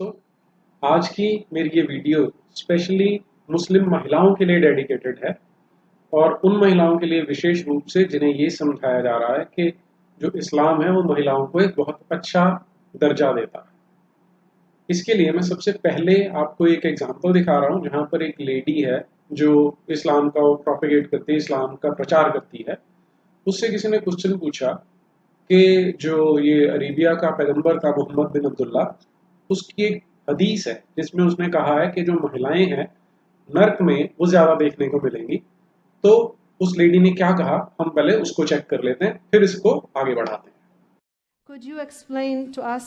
दोस्तों, आज की मेरी ये वीडियो स्पेशली मुस्लिम महिलाओं के लिए डेडिकेटेड है और उन महिलाओं के लिए विशेष रूप से जिन्हें ये समझाया जा रहा है कि जो इस्लाम है वो महिलाओं को एक बहुत अच्छा दर्जा देता है। इसके लिए मैं सबसे पहले आपको एक एग्जांपल दिखा रहा हूँ जहाँ पर एक लेडी है जो इस्लाम का प्रोपेगेट करती है, इस्लाम का प्रचार करती है। उससे किसी ने क्वेश्चन पूछा कि जो ये अरेबिया का पैगंबर था मोहम्मद बिन अब्दुल्ला, उसकी एक हदीस है जिसमें उसने कहा है कि जो महिलाएं हैं नर्क में वो ज्यादा देखने को मिलेंगी। तो उस लेडी ने क्या कहा, हम पहले उसको चेक कर लेते हैं, फिर इसको आगे बढ़ाते हैं। Could you explain to us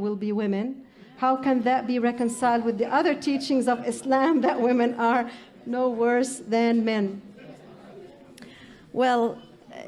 will be women? How can that be reconciled with the other teachings of Islam that women are no worse than men? Well,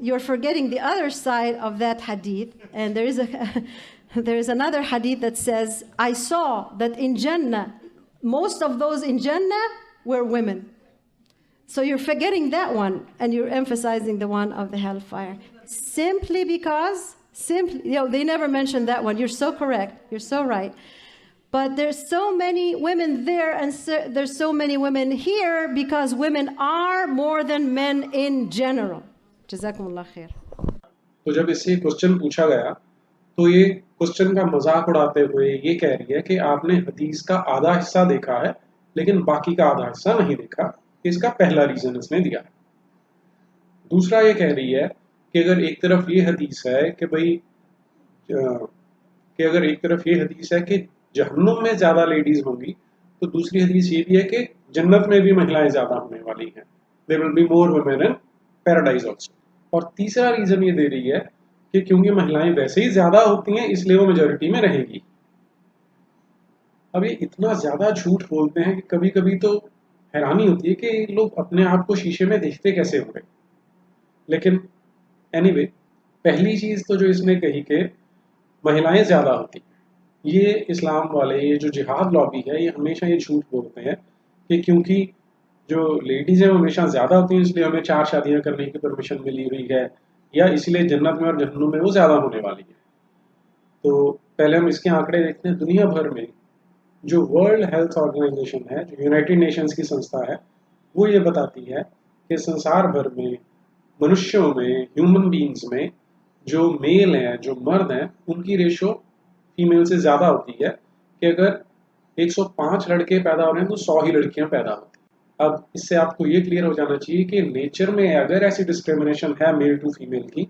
you're forgetting the other side of that hadith. And there is another hadith that says, I saw that in Jannah, most of those in Jannah were women. So you're forgetting that one and you're emphasizing the one of the hellfire. Simply because, they never mentioned that one. You're so correct. You're so right. But there's so many women there and there's so many women here because women are more than men in general. Jazakumullah khair. तो जब इससे question पूछा गया तो ये question का मजाक उड़ाते हुए ये कह रही है कि आपने हदीस का आधा हिस्सा देखा है लेकिन बाकी का आधा हिस्सा नहीं देखा। इसका पहला रीजन इसने दिया है। दूसरा ये कह रही है कि अगर एक तरफ ये हदीस है कि जहन्नुम में ज्यादा लेडीज होंगी, तो दूसरी हदीस ये भी है कि जन्नत में भी महिलाएं ज्यादा होने वाली हैं। There will be more women in paradise also. और तीसरा रीजन ये दे रही है कि क्योंकि महिलाएं वैसे ही ज्यादा होती हैं इसलिए वो मेजॉरिटी में रहेंगी। अब ये इतना ज्यादा झूठ बोलते हैं कि कभी कभी तो हैरानी होती है कि लोग अपने आप को शीशे में देखते कैसे होंगे। लेकिन एनीवे, पहली चीज तो जो इसने कही कि महिलाएं ज्यादा होती, ये इस्लाम वाले, ये जो जिहाद लॉबी है, ये हमेशा ये झूठ बोलते हैं कि क्योंकि जो लेडीज हैं हमेशा ज्यादा होती हैं इसलिए हमें 4 शादियां करने की परमिशन मिली हुई है, या इसलिए जन्नत में और जहन्नुम में वो ज्यादा होने वाली है। तो पहले हम इसके आंकड़े देखते हैं। दुनिया भर में जो वर्ल्ड हेल्थ ऑर्गेनाइजेशन है, जो यूनाइटेड नेशंस की संस्था है, वो ये बताती है कि संसार भर में मनुष्यों में, ह्यूमन बींग्स में जो मेल हैं, जो मर्द हैं, उनकी रेशो फीमेल से ज्यादा होती है कि अगर 105 लड़के पैदा हो रहे हैं तो 100 ही लड़कियां पैदा होती हैं। अब इससे आपको ये क्लियर हो जाना चाहिए कि नेचर में अगर ऐसी डिस्क्रिमिनेशन है मेल टू फीमेल की,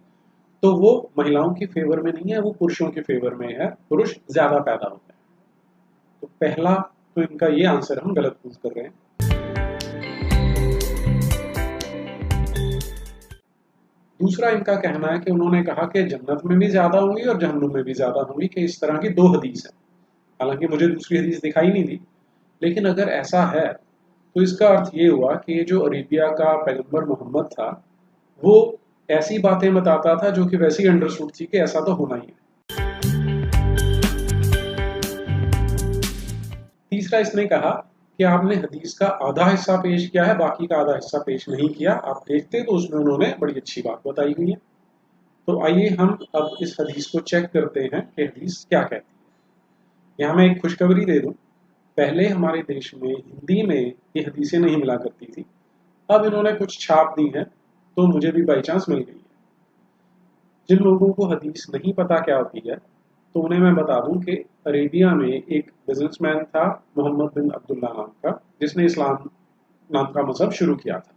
तो वो महिलाओं के फेवर में नहीं है, वो पुरुषों के फेवर में है। पुरुष ज्यादा पैदा होते हैं। तो पहला तो इनका ये आंसर हम गलत प्रूव कर रहे हैं। दूसरा इनका कहना है कि उन्होंने कहा कि जन्नत में भी ज्यादा होंगी और जहन्नुम में भी ज्यादा होंगी, कि इस तरह की 2 हदीस है। हालांकि मुझे दूसरी हदीस दिखाई नहीं दी, लेकिन अगर ऐसा है तो इसका अर्थ ये हुआ कि जो अरेबिया का पैगंबर मोहम्मद था वो ऐसी बातें बताता था जो कि वैसे ही अंडरस्टूड थी कि ऐसा तो होना ही है। तीसरा इसने कहा कि आपने हदीस का आधा हिस्सा पेश किया है, बाकी का आधा हिस्सा पेश नहीं किया। आप देखते तो उसमें उन्होंने बड़ी अच्छी बात बताई हुई है। तो आइए हम अब इस हदीस को चेक करते हैं कि हदीस क्या कहती है। यहाँ मैं एक खुशखबरी दे दूं, पहले हमारे देश में हिंदी में ये हदीसें नहीं मिला करती थी। अब इन्होंने कुछ छाप दी है तो मुझे भी बाई चांस मिल गई है। जिन लोगों को हदीस नहीं पता क्या होती है तो उन्हें मैं बता दूं कि अरेबिया में एक बिजनेसमैन था मोहम्मद बिन अब्दुल्ला नाम का, जिसने इस्लाम नाम का मजहब शुरू किया था।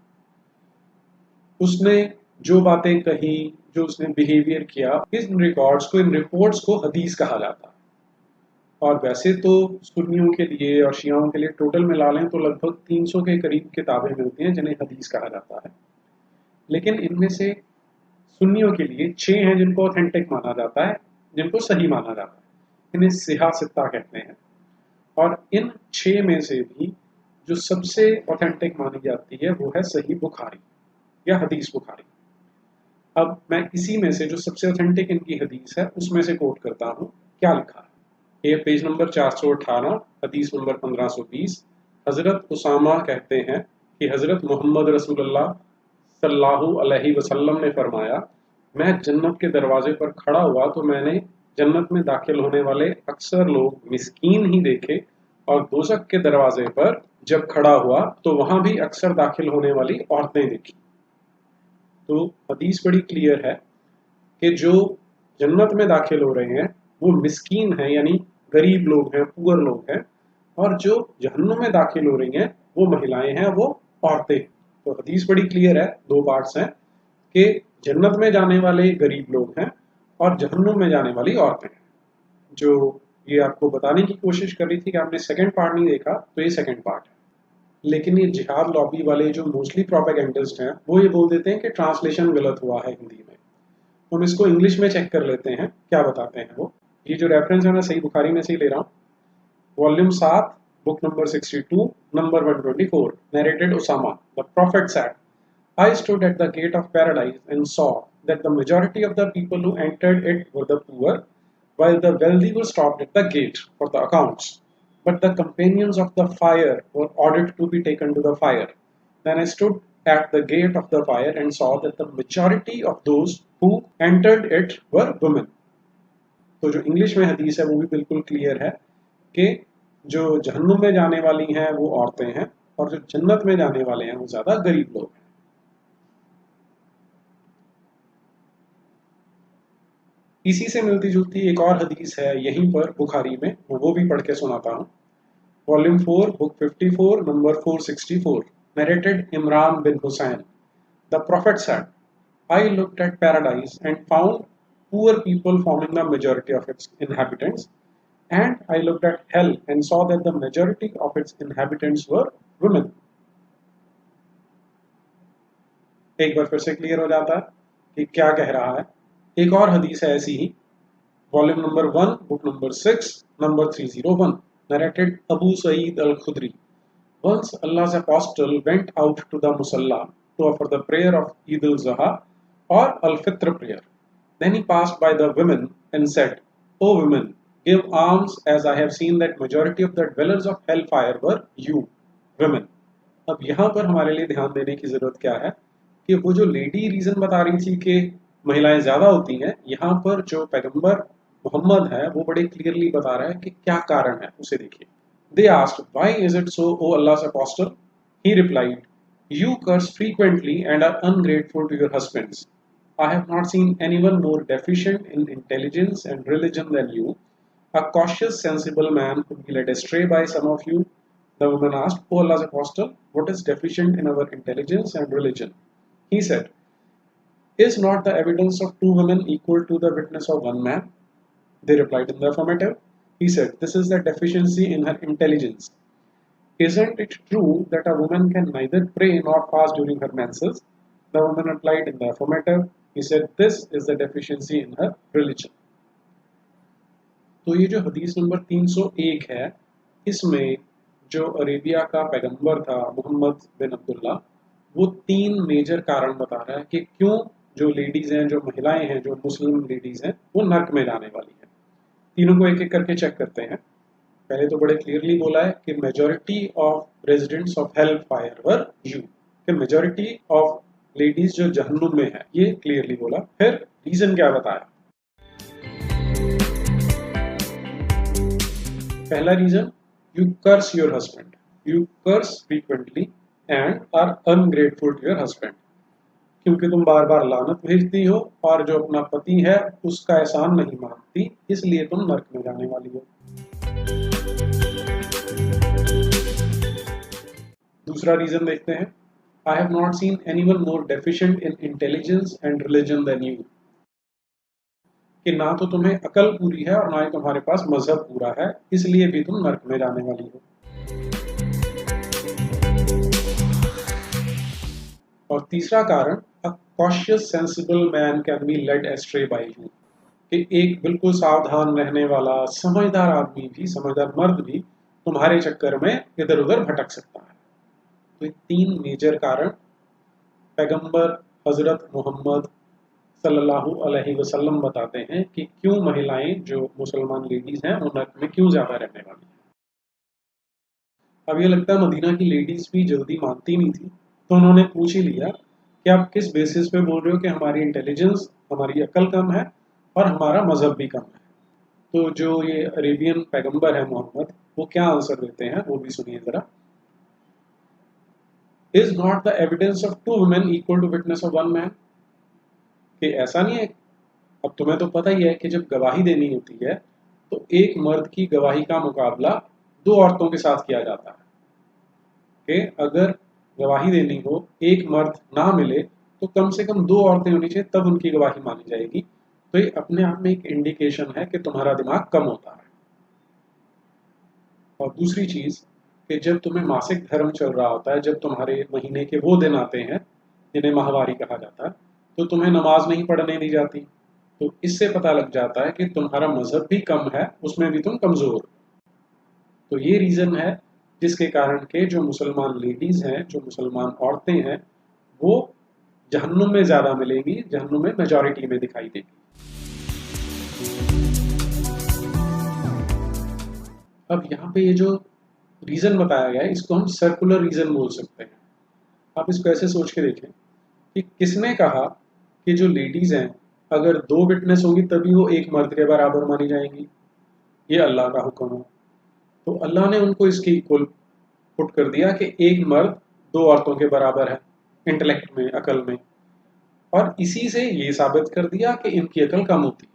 उसने जो बातें कही, जो उसने बिहेवियर किया, इन रिपोर्ट्स को हदीस कहा जाता है। और वैसे तो सुन्नियों के लिए और शियाओं के लिए टोटल मिला लें तो लगभग 300 के करीब किताबें मिलती हैं जिन्हें हदीस कहा जाता है। लेकिन इनमें से सुन्नियों के लिए 6 हैं जिनको ऑथेंटिक माना जाता है, जिनको सही माना जाता है। इन्हें सिहा सित्ता कहते हैं। और इन 6 में से भी जो सबसे ऑथेंटिक मानी जाती है वो है सही बुखारी या हदीस बुखारी। अब मैं इसी में से जो सबसे ऑथेंटिक इनकी हदीस है उसमें से कोट करता हूँ क्या लिखा है। ये पेज नंबर 418, हदीस नंबर 1520। हजरत उसामा कहते हैं कि हजरत मोहम्मद रसूलुल्लाह सल्लल्लाहु अलैहि वसल्लम ने फरमाया मैं जन्नत के दरवाजे पर खड़ा हुआ तो मैंने जन्नत में दाखिल होने वाले अक्सर लोग मिस्कीन ही देखे, और दोज़ख के दरवाजे पर जब खड़ा हुआ तो वहां भी अक्सर दाखिल होने वाली औरतें देखी। तो हदीस बड़ी क्लियर है कि जो जन्नत में दाखिल हो रहे हैं वो मिस्कीन हैं, यानी गरीब लोग हैं, पुअर लोग हैं, और जो जहन्नुम में दाखिल हो रही हैं वो महिलाएं हैं, वो औरतें। तो हदीस बड़ी क्लियर है, दो पार्ट्स हैं कि जन्नत में जाने वाले गरीब लोग हैं और जहन्नुम में जाने वाली औरतें हैं। जो ये आपको बताने की कोशिश कर रही थी कि आपने सेकंड पार्ट नहीं देखा, तो ये सेकंड पार्ट है। लेकिन ये जिहाद लॉबी वाले जो मोस्टली प्रोपेगेंडिस्ट हैं वो ये बोल देते हैं कि ट्रांसलेशन गलत हुआ है हिंदी में। हम इसको इंग्लिश में चेक कर लेते हैं, क्या बताते हैं वो। ये जो रेफरेंस है मैं सही बुखारी में से ही ले रहा हूँ, volume 7, book number 62, number 124, narrated Usama. The Prophet said, I stood at the gate of paradise and saw that the majority of the people who entered it were the poor, while the wealthy were stopped at the gate for the accounts. But the companions of the fire were ordered to be taken to the fire. Then I stood at the gate of the fire and saw that the majority of those who entered it were women. तो जो English में हदीस है वो भी बिल्कुल clear है कि जो जहन्नुम में जाने वाली हैं वो औरतें हैं, और जो जन्नत में जाने वाले हैं वो ज्यादा गरीब लोग हैं। इसी से मिलती जुलती एक और हदीस है यहीं पर बुखारी में, वो भी पढ़ के सुनाता हूँ। Volume 4, book 54, number 464, narrated Imran bin Hussain. The Prophet said, I looked at paradise and found poor people forming the majority of its inhabitants, and I looked at hell and saw that the majority of its inhabitants were women. एक बार फिर से clear हो जाता है कि क्या कह रहा है। एक और हदीस है ऐसी ही, volume number 1, book number 6, number 301, narrated Abu Sa'id al-Khudri. Once Allah's apostle went out to the musalla to offer the prayer of Eid al-Zuha or al-Fitr prayer. Then he passed by the women and said, O women, give alms, as I have seen that majority of the dwellers of hellfire were you, women. अब यहाँ पर हमारे लिए ध्यान देने की जरूरत क्या है कि वो जो लेडी रीजन बता रही थी कि महिलाएं ज्यादा होती हैं, यहाँ पर जो पैगंबर मोहम्मद है वो बड़े क्लियरली बता रहा है कि क्या कारण है, उसे देखिए। They asked, Why is it so, O Allah's apostle? He replied, You curse frequently and are ungrateful to your husbands. I have not seen anyone more deficient in intelligence and religion than you. A cautious, sensible man could be led astray by some of you. The woman asked, O Allah's apostle, what is deficient in our intelligence and religion? He said, Is not the evidence of two women equal to the witness of one man? They replied in the affirmative. He said, This is the deficiency in her intelligence. Isn't it true that a woman can neither pray nor fast during her menses? The woman replied in the affirmative. He said, This is the deficiency in her religion. तो ये जो हदीस number 301 है, इसमें जो Arabia का पैगंबर था मोहम्मद बिन अब्दुल्ला, वो 3 मेजर कारण बता रहा है कि क्यों जो लेडीज हैं, जो महिलाएं हैं, जो मुस्लिम लेडीज हैं, वो नर्क में जाने वाली हैं। तीनों को एक एक करके चेक करते हैं। पहले तो बड़े क्लियरली बोला है कि majority of residents of hell fire were you, कि मेजॉरिटी ऑफ लेडीज जो जहन्नुम में है, ये क्लियरली बोला। फिर रीजन क्या बताया? पहला reason, you curse your husband, you curse frequently and are ungrateful to your husband, क्योंकि तुम बार बार लानत भेजती हो और जो अपना पति है उसका एहसान नहीं मानती, इसलिए तुम नर्क में जाने वाली हो। दूसरा रीजन देखते हैं, I have not seen anyone more deficient in intelligence and religion than you, कि ना तो तुम्हें अकल पूरी है और ना ही तुम्हारे पास मजहब पूरा है, इसलिए भी तुम नर्क में जाने वाली हो। और तीसरा कारण, a cautious sensible man can be led astray by you, कि एक बिल्कुल सावधान रहने वाला समझदार आदमी भी, समझदार मर्द भी तुम्हारे चक्कर में इधर उधर भटक सकता है। तो ये 3 मेजर कारण पैगंबर हजरत मोहम्मद सल्लल्लाहु अलैहि वसल्लम बताते हैं कि क्यों महिलाएं जो मुसलमान लेडीज हैं वो नर्क में क्यों ज्यादा रहने वाली हैं। अब ये लगता है मदीना की लेडीज भी जल्दी मानती नहीं थी, तो उन्होंने पूछ ही लिया कि आप किस बेसिस पे बोल रहे हो कि हमारी इंटेलिजेंस हमारी अकल कम है और हमारा मजहब भी कम है। तो जो ये अरेबियन पैगंबर है मोहम्मद, वो क्या आंसर देते हैं वो भी सुनिए जरा। Is not the evidence of two women equal to witness of one man? कि ऐसा नहीं है, अब तुम्हें तो पता ही है कि जब गवाही देनी होती है तो एक मर्द की गवाही का मुकाबला दो औरतों के साथ किया जाता है। कि अगर गवाही देनी हो, एक मर्द ना मिले तो कम से कम दो औरतें होनी चाहिए, तब उनकी गवाही मानी जाएगी। तो ये अपने आप में एक इंडिकेशन है कि तुम्हारा दिमाग कम होता है। और दूसरी चीज कि जब तुम्हें मासिक धर्म चल रहा होता है, जब तुम्हारे महीने के वो दिन आते हैं जिन्हें माहवारी कहा जाता है, तो तुम्हें नमाज नहीं पढ़ने दी जाती। तो इससे पता लग जाता है कि तुम्हारा मजहब भी कम है, उसमें भी तुम कमजोर। तो ये रीजन है जिसके कारण के जो मुसलमान लेडीज हैं, जो मुसलमान औरतें हैं, वो जहन्नुम में ज्यादा मिलेंगी, जहन्नुम में मेजॉरिटी में दिखाई देगी। अब यहाँ पे ये जो रीजन बताया गया है, इसको हम सर्कुलर रीजन बोल सकते हैं। आप इसको ऐसे सोच के देखें कि किसने कहा कि जो लेडीज हैं अगर दो विटनेस होगी तभी वो एक मर्द के बराबर मानी जाएंगी? ये अल्लाह का हुक्म है। तो अल्लाह ने उनको इसके इक्वल पुट कर दिया कि एक मर्द दो औरतों के बराबर है इंटेलेक्ट में, अकल में, और इसी से ये साबित कर दिया कि इनकी अकल कम होती है।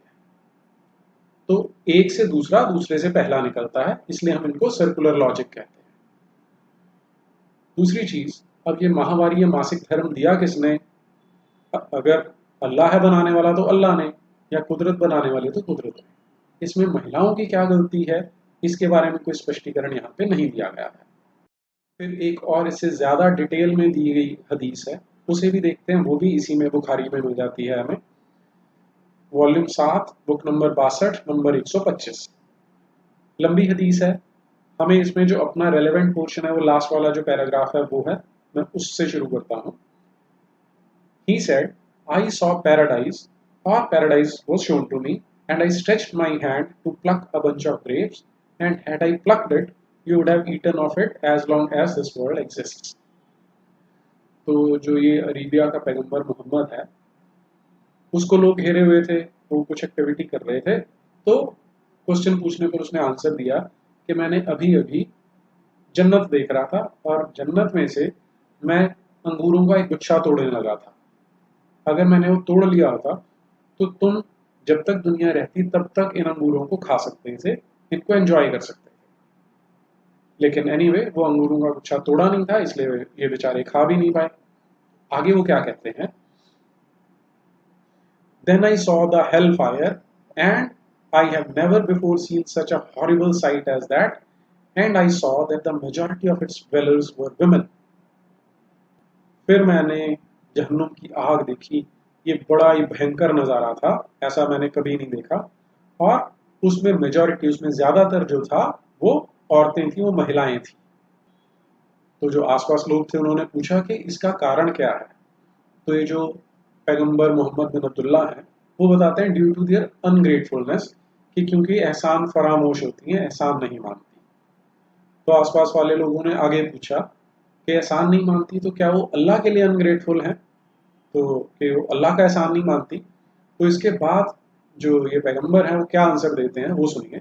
तो एक से दूसरा दूसरे से पहला निकलता है, इसलिए हम इनको सर्कुलर लॉजिक कहते हैं। दूसरी चीज, अब ये माहवारी या मासिक धर्म दिया किसने? अगर अल्लाह है बनाने वाला तो अल्लाह ने, या कुदरत बनाने वाले तो कुदरत ने। इसमें महिलाओं की क्या गलती है, इसके बारे में कोई स्पष्टीकरण यहाँ पे नहीं दिया गया है। फिर एक और इससे ज्यादा डिटेल में दी गई हदीस है, उसे भी देखते हैं। वो भी इसी में बुखारी में मिल जाती है हमें, वॉल्यूम 7 बुक नंबर 62 नंबर 125। लंबी हदीस है। हमें इसमें जो अपना रेलेवेंट पोर्शन है, वो लास्ट वाला जो पैराग्राफ है वो है, मैं उससे शुरू करता हूँ। He said, I saw paradise, or paradise was shown to me, and I stretched my hand to pluck a bunch of grapes, and had I plucked it, you would have eaten of it as long as this world exists. तो जो ये Arabia का पैगंबर मोहम्मद है, उसको लोग घेरे हुए थे, वो कुछ एक्टिविटी कर रहे थे। तो क्वेश्चन पूछने पर उसने आंसर दिया कि मैंने अभी अभी जन्नत देख रहा था, और जन्नत में से मैं अंगूरों का एक गुच्छा तोड़ने लगा था। अगर मैंने वो तोड़ लिया होता तो तुम जब तक दुनिया रहती तब तक इन अंगूरों को खा सकते थे, इनको एंजॉय कर सकते थे। लेकिन एनीवे, वो अंगूरों का गुच्छा तोड़ा नहीं था, इसलिए ये बेचारे खा भी नहीं पाए। आगे वो क्या कहते हैं? Then I saw the hellfire, and I have never before seen such a horrible sight as that, and I saw that the majority of its dwellers were women. फिर मैंने जहन्नुम की आग देखी, ये बड़ा ही भयंकर नज़ारा था, ऐसा मैंने कभी नहीं देखा। और उसमें मेजॉरिटी, उसमें ज़्यादातर जो था वो औरतें थी, वो महिलाएं थी। तो जो आसपास लोग थे उन्होंने पूछा कि इसका कारण क्या है? तो ये जो पैगंबर मोहम्मद बिन अब्दुल्ला हैं, वो बताते हैं ड्यू टू देयर अनग्रेटफुलनेस, कि क्योंकि एहसान फरामोश होती हैं, एहसान नहीं मानती। तो आसपास वाले लोगों ने आगे पूछा कि एहसान नहीं मानती तो क्या वो अल्लाह के लिए अनग्रेटफुल हैं? तो कि वो अल्लाह का एहसान नहीं मानती। तो इसके बाद जो ये पैगंबर हैं वो क्या आंसर देते हैं वो सुनिए।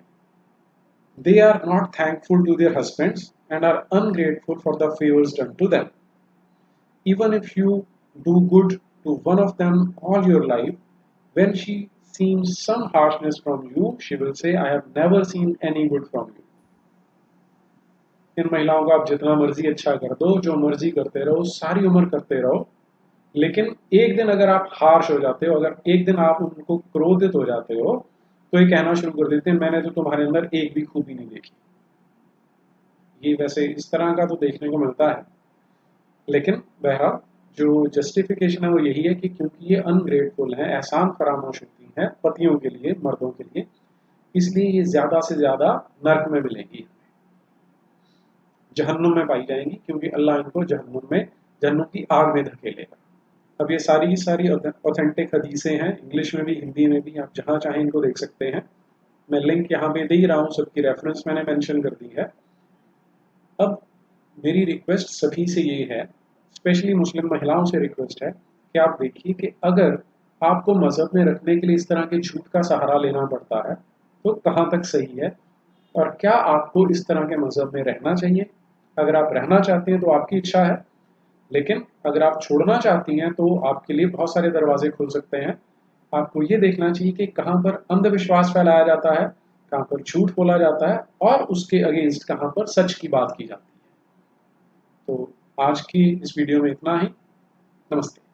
They are not thankful to their husbands and are ungrateful for the favours done to them. Even if you do good to one of them all your life, when she seems some harshness from you, she will say I have never seen any good from you. इन महिलाओं को आप जितना मर्जी अच्छा कर दो, जो मर्जी करते रहो, सारी उम्र करते रहो, लेकिन एक दिन अगर आप हार्श हो जाते हो, अगर एक दिन आप उनको क्रोधित हो जाते हो, तो ये कहना शुरू कर देते हैं मैंने तो तुम्हारे अंदर एक भी खूबी नहीं देखी। ये वैसे इस तरह का तो देखने को मिलता है, लेकिन बहरहाल जो जस्टिफिकेशन है वो यही है कि क्योंकि ये अनग्रेटफुल हैं, एहसान फरामोश होती हैं पतियों के लिए, मर्दों के लिए, इसलिए ये ज्यादा से ज्यादा नर्क में मिलेंगी, जहन्नुम में पाई जाएंगी, क्योंकि अल्लाह इनको जहन्नुम की आग में धकेलेगा। अब ये सारी ऑथेंटिक हदीसें हैं, इंग्लिश में भी हिंदी में भी, आप जहाँ चाहें इनको देख सकते हैं। मैं लिंक यहाँ पे दे ही रहा हूँ, सबकी रेफरेंस मैंने मेंशन कर दी है। अब मेरी रिक्वेस्ट सभी से ये है, स्पेशली मुस्लिम महिलाओं से रिक्वेस्ट है कि आप देखिए कि अगर आपको मजहब में रखने के लिए इस तरह के झूठ का सहारा लेना पड़ता है, तो कहाँ तक सही है और क्या आपको इस तरह के मजहब में रहना चाहिए। अगर आप रहना चाहते हैं तो आपकी इच्छा है, लेकिन अगर आप छोड़ना चाहती हैं तो आपके लिए बहुत सारे दरवाजे खुल सकते हैं। आपको ये देखना चाहिए कि कहाँ पर अंधविश्वास फैलाया जाता है, कहाँ पर झूठ बोला जाता है और उसके अगेंस्ट कहाँ पर सच की बात की जाती है। तो आज की इस वीडियो में इतना ही। नमस्ते।